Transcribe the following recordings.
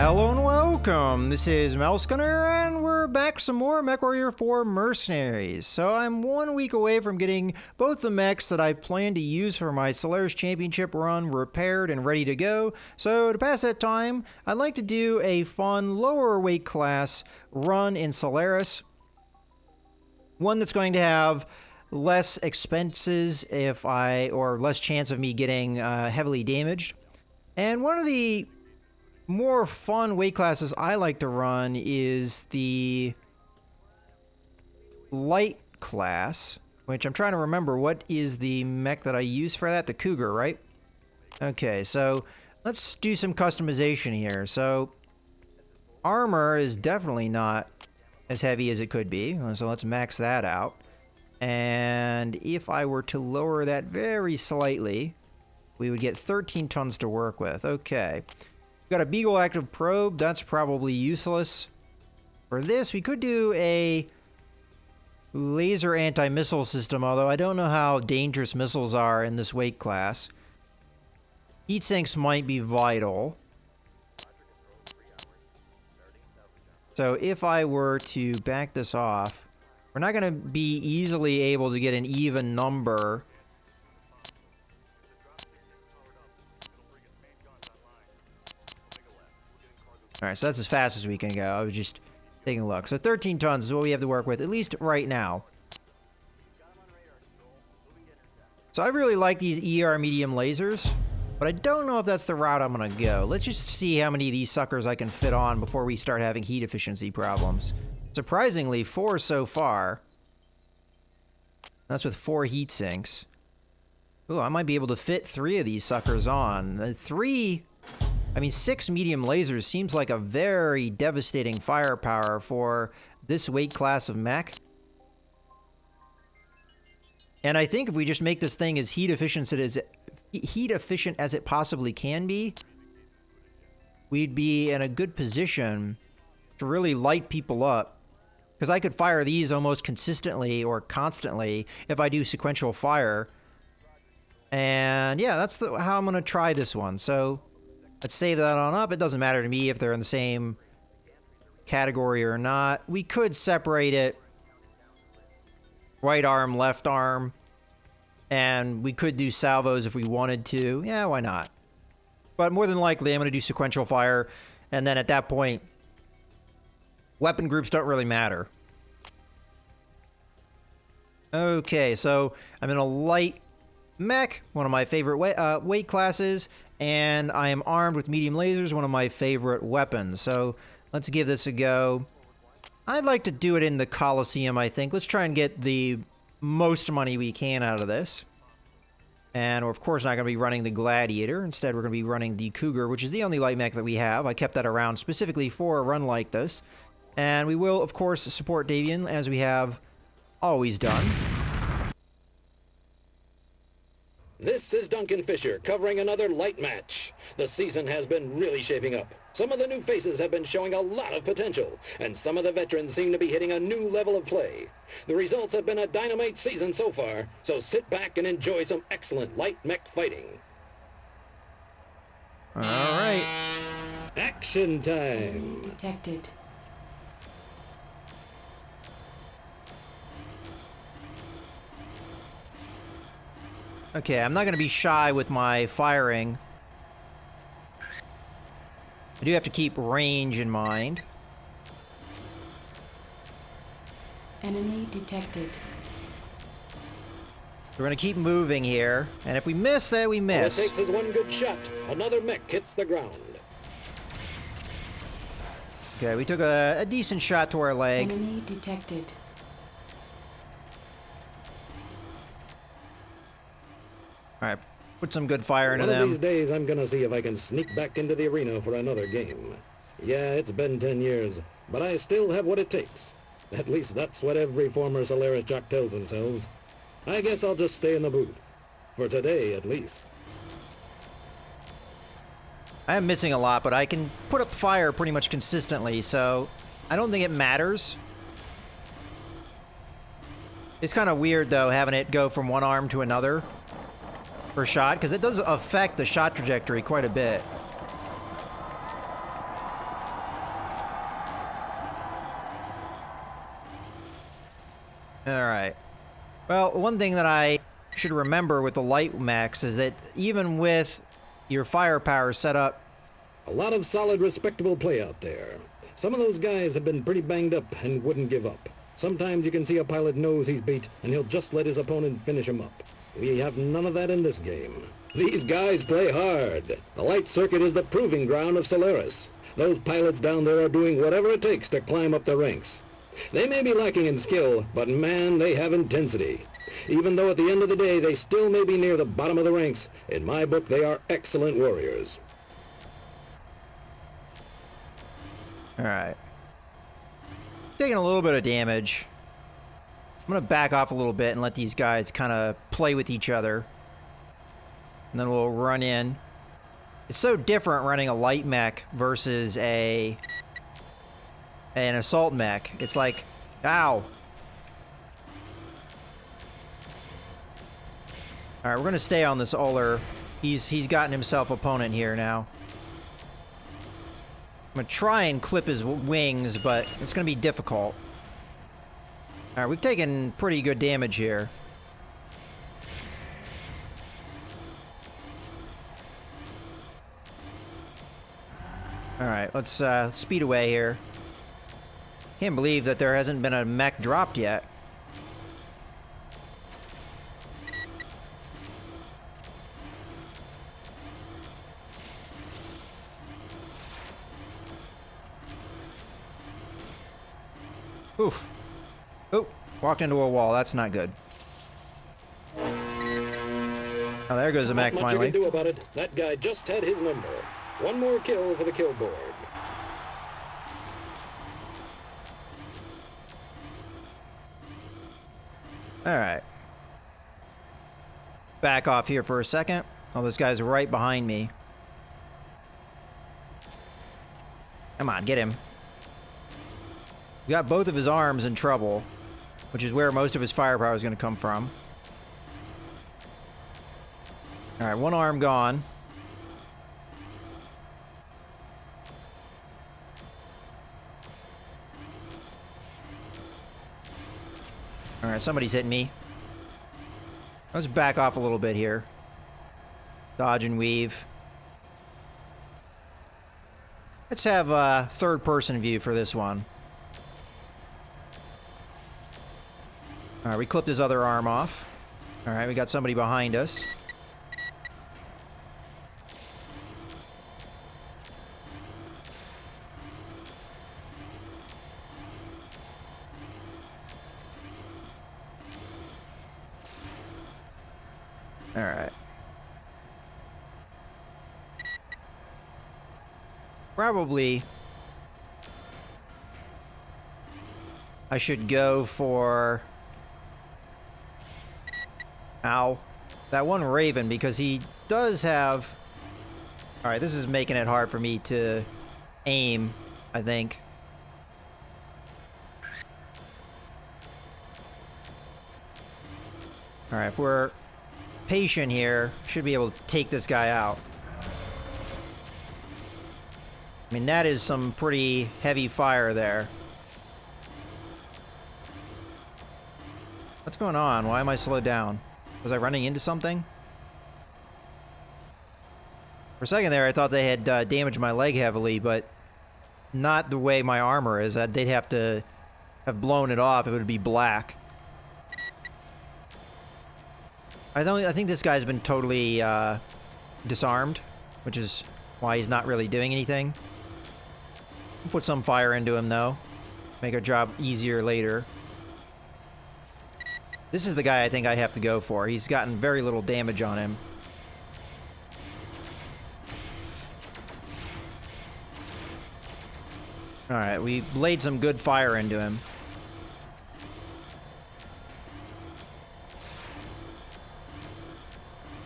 Hello and welcome, this is Gunner, and we're back some more MechWarrior 4 Mercenaries. So I'm 1 week away from getting both the mechs that I plan to use for my Solaris Championship run repaired and ready to go. So to pass that time, I'd like to do a fun lower weight class run in Solaris. One that's going to have less expenses or less chance of me getting heavily damaged. And one of the more fun weight classes I like to run is the light class, which I'm trying to remember what is the mech that I use for that. The Cougar, right? Okay, so let's do some customization here. So armor is definitely not as heavy as it could be, so let's max that out. And if I were to lower that very slightly, we would get 13 tons to work with. Okay. Got a Beagle active probe. That's probably useless. For this, we could do a laser anti-missile system, although I don't know how dangerous missiles are in this weight class. Heat sinks might be vital. So if I were to back this off, we're not going to be easily able to get an even number. Alright, so that's as fast as we can go. I was just taking a look. So 13 tons is what we have to work with, at least right now. So I really like these ER medium lasers, but I don't know if that's the route I'm going to go. Let's just see how many of these suckers I can fit on before we start having heat efficiency problems. Surprisingly, 4 so far. That's with 4 heat sinks. Ooh, I might be able to fit 3 of these suckers on. 6 medium lasers seems like a very devastating firepower for this weight class of mech. And I think if we just make this thing as heat efficient as it possibly can be, we'd be in a good position to really light people up. Because I could fire these almost consistently or constantly if I do sequential fire. And yeah, that's how I'm going to try this one. So let's save that on up. It doesn't matter to me if they're in the same category or not. We could separate it right arm, left arm, and we could do salvos if we wanted to. Yeah, why not? But more than likely, I'm going to do sequential fire, and then at that point, weapon groups don't really matter. Okay, so I'm in a light mech, one of my favorite weight classes, and I am armed with medium lasers, one of my favorite weapons. So let's give this a go. I'd like to do it in the Coliseum, I think. Let's try and get the most money we can out of this. And we're of course not going to be running the Gladiator. Instead, we're going to be running the Cougar, which is the only light mech that we have. I kept that around specifically for a run like this. And we will, of course, support Davian, as we have always done. This is Duncan Fisher covering another light match. The season has been really shaping up. Some of the new faces have been showing a lot of potential, and some of the veterans seem to be hitting a new level of play. The results have been a dynamite season so far, so sit back and enjoy some excellent light mech fighting. All right. Action time. Enemy detected. Okay, I'm not going to be shy with my firing. I do have to keep range in mind. Enemy detected. We're going to keep moving here, and if we miss that, we miss. All it takes is one good shot. Another mech hits the ground. Okay, we took a decent shot to our leg. Enemy detected. Alright, put some good fire into One of them. these days, I'm gonna see if I can sneak back into the arena for another game. Yeah, it's been 10 years, but I still have what it takes. At least that's what every former Solaris jock tells themselves. I guess I'll just stay in the booth. For today, at least. I am missing a lot, but I can put up fire pretty much consistently, so I don't think it matters. It's kind of weird, though, having it go from one arm to another per shot, because it does affect the shot trajectory quite a bit. Alright. Well, one thing that I should remember with the light mechs is that even with your firepower set up... A lot of solid, respectable play out there. Some of those guys have been pretty banged up and wouldn't give up. Sometimes you can see a pilot knows he's beat, and he'll just let his opponent finish him up. We have none of that in this game. These guys play hard. The light circuit is the proving ground of Solaris. Those pilots down there are doing whatever it takes to climb up the ranks. They may be lacking in skill, but man, they have intensity. Even though at the end of the day they still may be near the bottom of the ranks, in my book they are excellent warriors. Alright. Taking a little bit of damage. I'm gonna back off a little bit and let these guys kind of play with each other. And then we'll run in. It's so different running a light mech versus an assault mech. It's like, ow. Alright, we're gonna stay on this Uller. He's gotten himself opponent here now. I'm gonna try and clip his wings, but it's gonna be difficult. Alright, we've taken pretty good damage here. Alright, let's speed away here. Can't believe that there hasn't been a mech dropped yet. Oof. Oh, walked into a wall. That's not good. Oh, there goes the mech Not much finally. you can do about it. That guy just had his number. One more kill for the kill board. Alright. Back off here for a second. Oh, this guy's right behind me. Come on, get him. We got both of his arms in trouble, which is where most of his firepower is going to come from. Alright, one arm gone. Alright, somebody's hitting me. Let's back off a little bit here. Dodge and weave. Let's have a third-person view for this one. Alright, we clipped his other arm off. Alright, we got somebody behind us. Alright. Probably I should go for... Ow. That one Raven, because he does have... Alright, this is making it hard for me to aim, I think. Alright, if we're patient here, should be able to take this guy out. I mean, that is some pretty heavy fire there. What's going on? Why am I slowed down? Was I running into something? For a second there, I thought they had damaged my leg heavily, but not the way my armor is. They'd have to have blown it off. It would be black. I think this guy's been totally disarmed, which is why he's not really doing anything. Put some fire into him, though. Make our job easier later. This is the guy I think I have to go for. He's gotten very little damage on him. Alright, we laid some good fire into him.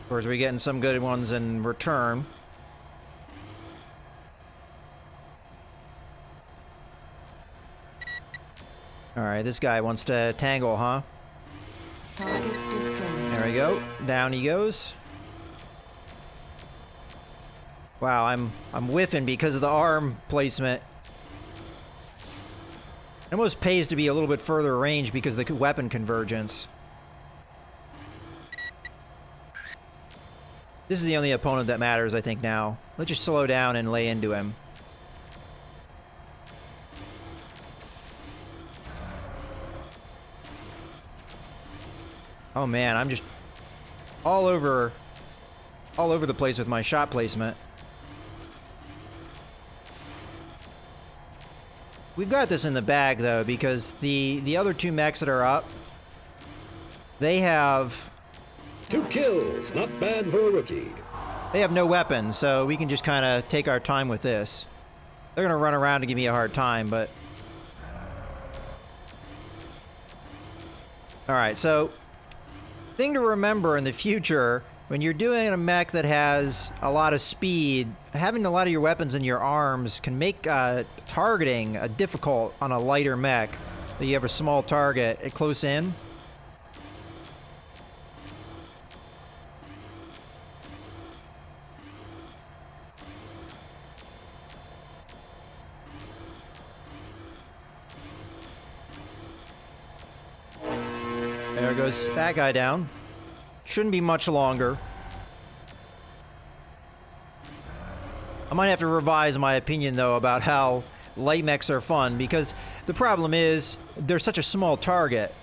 Of course, we're getting some good ones in return. Alright, this guy wants to tangle, huh? Target destroyed. There we go. Down he goes. Wow, I'm whiffing because of the arm placement. It almost pays to be a little bit further range because of the weapon convergence. This is the only opponent that matters, I think, now. Let's just slow down and lay into him. Oh man, I'm just all over the place with my shot placement. We've got this in the bag though, because the other two mechs that are up, they have 2 kills, not bad for a rookie. They have no weapons, so we can just kind of take our time with this. They're going to run around to give me a hard time, but... Alright, so... Thing to remember in the future, when you're doing a mech that has a lot of speed, having a lot of your weapons in your arms can make targeting difficult on a lighter mech. So you have a small target at close in. There goes that guy down. Shouldn't be much longer. I might have to revise my opinion, though, about how light mechs are fun, because the problem is they're such a small target.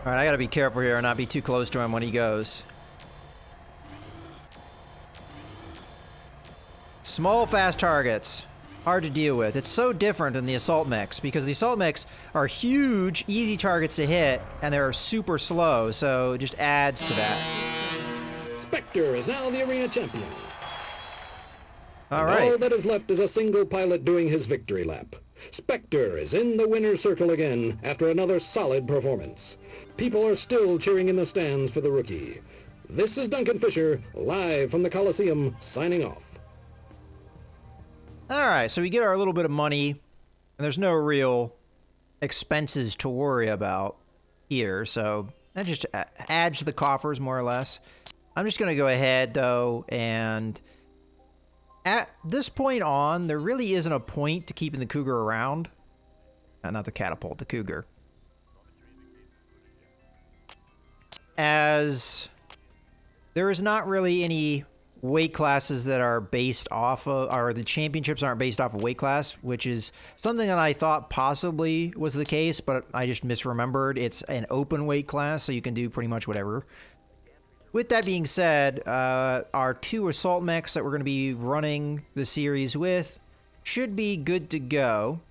Alright, I gotta be careful here and not be too close to him when he goes. Small, fast targets. Hard to deal with. It's so different than the assault mechs, because the assault mechs are huge, easy targets to hit, and they're super slow, so it just adds to that. Spectre is now the arena champion. All right. All that is left is a single pilot doing his victory lap. Spectre is in the winner's circle again after another solid performance. People are still cheering in the stands for the rookie. This is Duncan Fisher, live from the Coliseum, signing off. Alright, so we get our little bit of money, and there's no real expenses to worry about here, so that just adds to the coffers, more or less. I'm just going to go ahead, though, and at this point on, there really isn't a point to keeping the Cougar around. Not the catapult, the Cougar. As there is not really any weight classes that are based off of, or the championships aren't based off of weight class, which is something that I thought possibly was the case, but I just misremembered. It's an open weight class, so you can do pretty much whatever. With that being said, our 2 assault mechs that we're going to be running the series with should be good to go.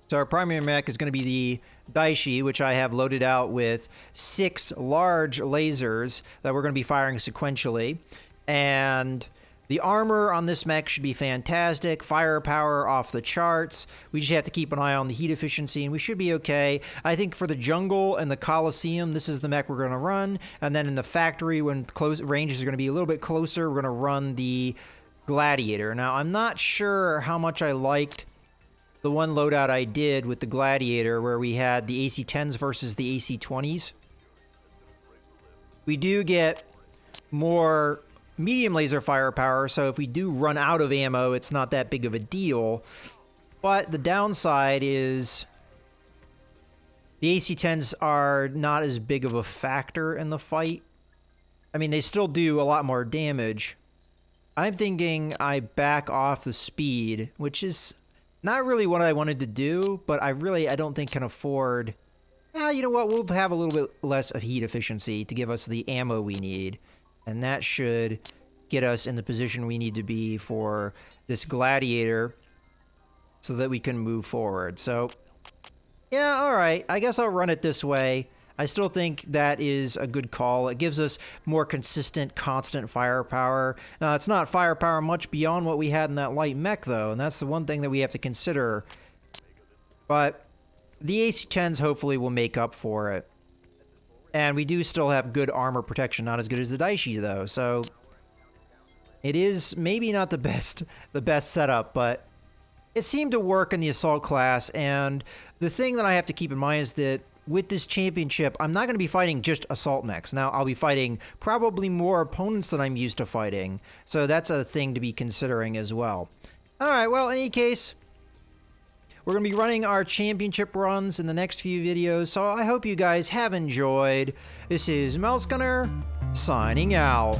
So our primary mech is going to be the Daishi, which I have loaded out with 6 large lasers that we're going to be firing sequentially. And the armor on this mech should be fantastic. Firepower off the charts. We just have to keep an eye on the heat efficiency, and we should be okay. I think for the jungle and the Coliseum, this is the mech we're going to run. And then in the factory, when close ranges are going to be a little bit closer, we're going to run the Gladiator. Now, I'm not sure how much I liked the one loadout I did with the Gladiator, where we had the AC-10s versus the AC-20s. We do get more medium laser firepower, so if we do run out of ammo, it's not that big of a deal. But the downside is the AC-10s are not as big of a factor in the fight. I mean, they still do a lot more damage. I'm thinking I back off the speed, which is not really what I wanted to do, but I don't think can afford... you know what, we'll have a little bit less of heat efficiency to give us the ammo we need. And that should get us in the position we need to be for this Gladiator so that we can move forward. So, yeah, alright. I guess I'll run it this way. I still think that is a good call. It gives us more consistent, constant firepower. Now, it's not firepower much beyond what we had in that light mech, though, and that's the one thing that we have to consider. But the AC-10s hopefully will make up for it. And we do still have good armor protection, not as good as the Daishi, though. So it is maybe not the best setup, but it seemed to work in the assault class. And the thing that I have to keep in mind is that with this championship, I'm not going to be fighting just assault mechs. Now, I'll be fighting probably more opponents than I'm used to fighting. So that's a thing to be considering as well. All right, well, in any case, we're going to be running our championship runs in the next few videos. So I hope you guys have enjoyed. This is Mouse Gunner signing out.